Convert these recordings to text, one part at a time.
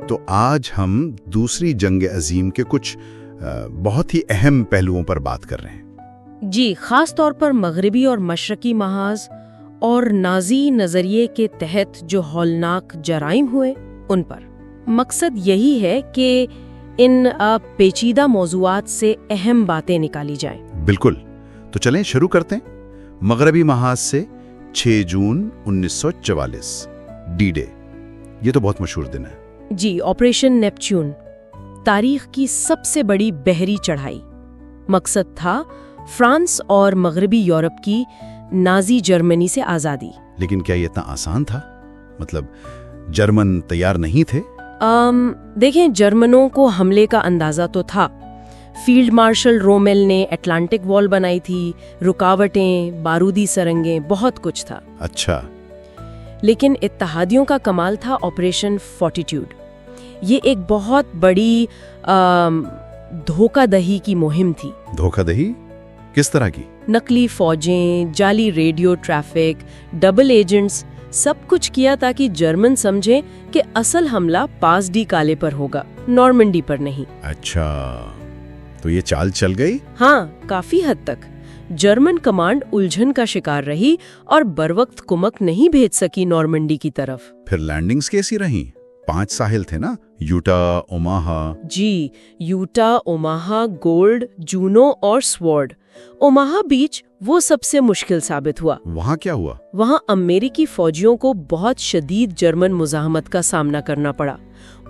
تو آج ہم دوسری جنگ عظیم کے کچھ بہت ہی اہم پہلوؤں پر بات کر رہے ہیں۔ جی، خاص طور پر مغربی اور مشرقی محاذ اور نازی نظریے کے تحت جو ہولناک جرائم ہوئے ان پر۔ مقصد یہی ہے کہ ان پیچیدہ موضوعات سے اہم باتیں نکالی جائیں۔ بالکل، تو چلیں شروع کرتے ہیں۔ مغربی محاذ سے 6 جون 1944 ڈی ڈے، یہ تو بہت مشہور دن ہے۔ جی، آپریشن نیپچون، تاریخ کی سب سے بڑی بحری چڑھائی۔ مقصد تھا فرانس اور مغربی یورپ کی نازی جرمنی سے آزادی۔ لیکن کیا یہ اتنا آسان تھا؟ مطلب جرمن تیار نہیں تھے؟ دیکھیں، جرمنوں کو حملے کا اندازہ تو تھا۔ فیلڈ مارشل رومیل نے اٹلانٹک وال بنائی تھی، رکاوٹیں، بارودی سرنگیں، بہت کچھ تھا۔ اچھا، لیکن اتحادیوں کا کمال تھا آپریشن فورٹیٹیوڈ۔ یہ ایک بہت بڑی دھوکہ دہی کی مہم تھی۔ دھوکہ دہی کس طرح کی؟ نقلی فوجیں، جعلی ریڈیو ٹریفک، ڈبل ایجنٹس، سب کچھ کیا تاکہ جرمن سمجھیں کہ اصل حملہ پاس ڈی کالے پر ہوگا، نارمنڈی پر نہیں۔ اچھا، تو یہ چال چل گئی؟ ہاں، کافی حد تک۔ جرمن کمانڈ الجھن کا شکار رہی اور بروقت کمک نہیں بھیج سکی نارمنڈی کی طرف۔ پھر لینڈنگز کیسی رہیں؟ 5 ساحل تھے نا، یوٹا، اوماہا۔ جی، یوٹا، اوماہا، گولڈ، جونو اور سوارڈ۔ اوماہا بیچ وہ سب سے مشکل ثابت ہوا۔ وہاں کیا ہوا؟ وہاں امریکی فوجیوں کو بہت شدید جرمن مزاحمت کا سامنا کرنا پڑا۔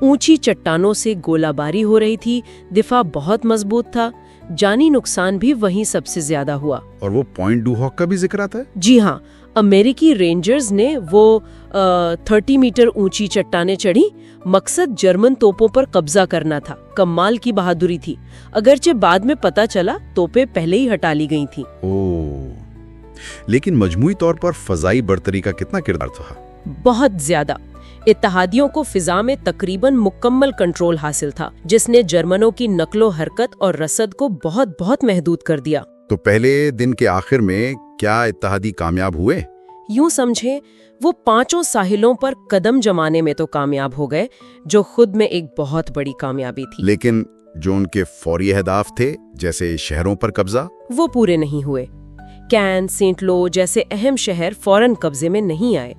اونچی چٹانوں سے گولہ باری ہو رہی تھی، دفاع بہت مضبوط تھا، جانی نقصان بھی وہیں سب سے زیادہ ہوا۔ اور وہ پوائنٹ ڈو ہاک کا بھی ذکر آتا ہے؟ جی ہاں، امریکی رینجرز نے وہ 30 میٹر اونچی چٹانیں چڑھی۔ مقصد جرمن توپوں پر قبضہ کرنا تھا۔ کمال کی بہادری تھی، اگرچہ بعد میں پتہ چلا توپیں پہلے ہی ہٹا لی گئی تھیں۔ لیکن مجموعی طور پر فضائی برتری کا کتنا کردار تھا؟ بہت زیادہ۔ اتحادیوں کو فضا میں تقریباً مکمل کنٹرول حاصل تھا، جس نے جرمنوں کی نقل و حرکت اور رسد کو بہت محدود کر دیا۔ تو پہلے دن کے آخر میں کیا اتحادی کامیاب ہوئے؟ یوں سمجھیں، وہ 5 ساحلوں پر قدم جمانے میں تو کامیاب ہو گئے، جو خود میں ایک بہت بڑی کامیابی تھی۔ لیکن جو ان کے فوری اہداف تھے، جیسے شہروں پر قبضہ، وہ پورے نہیں ہوئے۔ کین، سینٹ لو جیسے اہم شہر فوراً قبضے میں نہیں آئے۔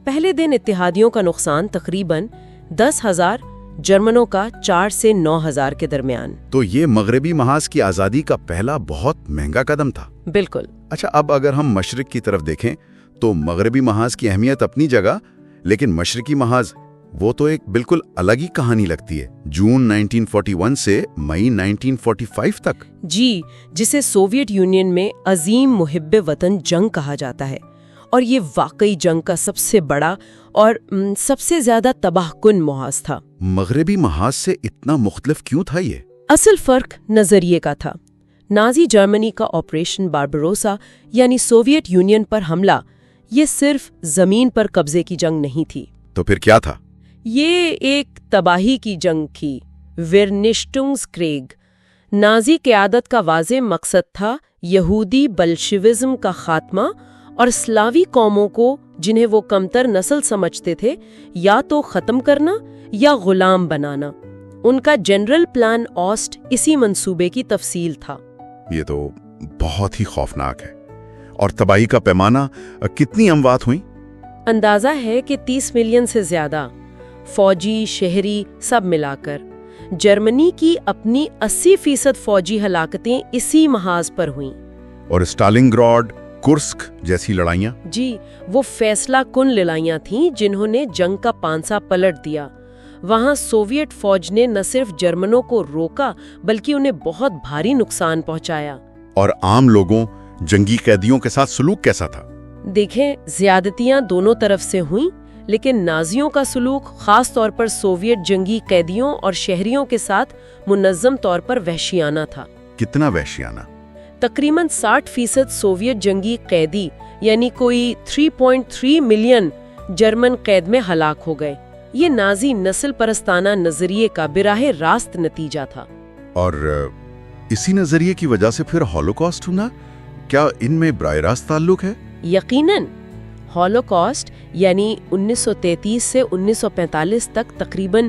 پہلے دن اتحادیوں کا نقصان تقریباً 10,000، جرمنوں کا 4 سے 9,000 کے درمیان۔ تو یہ مغربی محاذ کی آزادی کا پہلا بہت مہنگا قدم تھا۔ بالکل۔ اچھا، اب اگر ہم مشرق کی طرف دیکھیں تو مغربی محاذ کی اہمیت اپنی جگہ، لیکن مشرقی محاذ وہ تو ایک بالکل الگ ہی کہانی لگتی ہے۔ جون 1941 سے مئی 1945 تک۔ جی، جسے سوویت یونین میں عظیم محب وطن جنگ کہا جاتا ہے، اور یہ واقعی جنگ کا سب سے بڑا اور سب سے زیادہ تباہ کن محاذ تھا۔ مغربی محاذ سے اتنا مختلف کیوں تھا یہ؟ اصل فرق نظریے کا تھا۔ نازی جرمنی کا آپریشن باربروسا یعنی سوویت یونین پر حملہ، یہ صرف زمین پر قبضے کی جنگ نہیں تھی۔ تو پھر کیا تھا؟ یہ ایک تباہی کی جنگ تھی، ورنشٹنگسکریگ۔ نازی قیادت کا واضح مقصد تھا یہودی بلشوزم کا خاتمہ اور سلاوی قوموں کو، جنہیں وہ کمتر نسل سمجھتے تھے، یا تو ختم کرنا یا غلام بنانا۔ ان کا جنرل پلان اوسٹ اسی منصوبے کی تفصیل تھا۔ یہ تو بہت ہی خوفناک ہے۔ اور تباہی کا پیمانہ، کتنی اموات ہوئیں؟ اندازہ ہے کہ 30 ملین سے زیادہ، فوجی، شہری، سب ملا کر۔ جرمنی کی اپنی 80% فوجی ہلاکتیں اسی محاذ پر ہوئیں۔ اور اسٹالنگراڈ، کرسک جیسی لڑائیاں؟ جی، وہ فیصلہ کن لڑائیاں تھیں جنہوں نے جنگ کا پانسا پلٹ دیا۔ وہاں سوویت فوج نے نہ صرف جرمنوں کو روکا بلکہ انہیں بہت بھاری نقصان پہنچایا۔ اور عام لوگوں، جنگی قیدیوں کے ساتھ سلوک کیسا تھا؟ دیکھیں، زیادتیاں دونوں طرف سے ہوئیں، لیکن نازیوں کا سلوک خاص طور پر سوویت جنگی قیدیوں اور شہریوں کے ساتھ منظم طور پر وحشیانہ تھا۔ کتنا وحشیانہ؟ تقریباً 60% سوویت جنگی قیدی، یعنی کوئی 3.3 ملین جرمن قید میں ہلاک ہو گئے۔ یہ نازی نسل پرستانہ نظریے کا براہ راست نتیجہ تھا۔ اور اسی نظریے کی وجہ سے پھر ہولوکاسٹ ہونا، کیا ان میں براہ راست تعلق ہے؟ یقیناً۔ ہولوکاسٹ یعنی 1933 سے 1945 تک تقریباً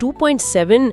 2.7